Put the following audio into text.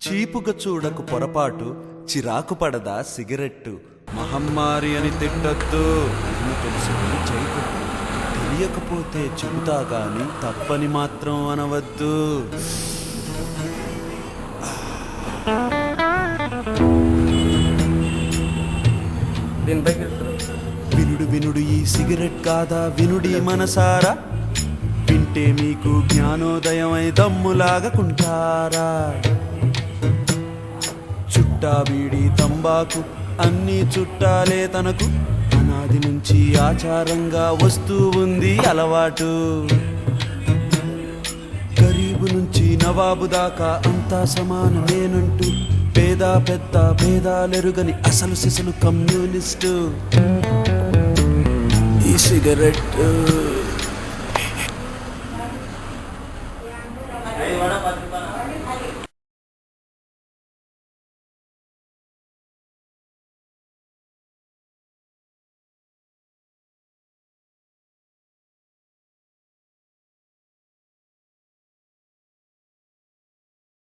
చీపుగా చూడకు పొరపాటు, చిరాకు పడదా సిగరెట్టు. మహమ్మారి అని తిట్టద్దు, నిన్ను తెలుసుకుని చేయకూడదు. తెలియకపోతే చెబుతా గాని తప్పని మాత్రం అనవద్దు. వినుడు వినుడు ఈ సిగరెట్ కాదా వినుడి మనసారా, వింటే మీకు జ్ఞానోదయమై దమ్ములాగకుంటారా. చుట్టా బీడి తంబాకు అన్నీ చుట్టాలే తనకు, అనాది నుంచి ఆచారంగా వస్తూ ఉంది అలవాటు. గరీబు నుంచి నవాబు దాకా అంతా సమానమేనంటూ, పేద పెద్ద భేదాలెరుగని అసలు సిసలు కమ్యూనిస్టు. ఈ సిగరెట్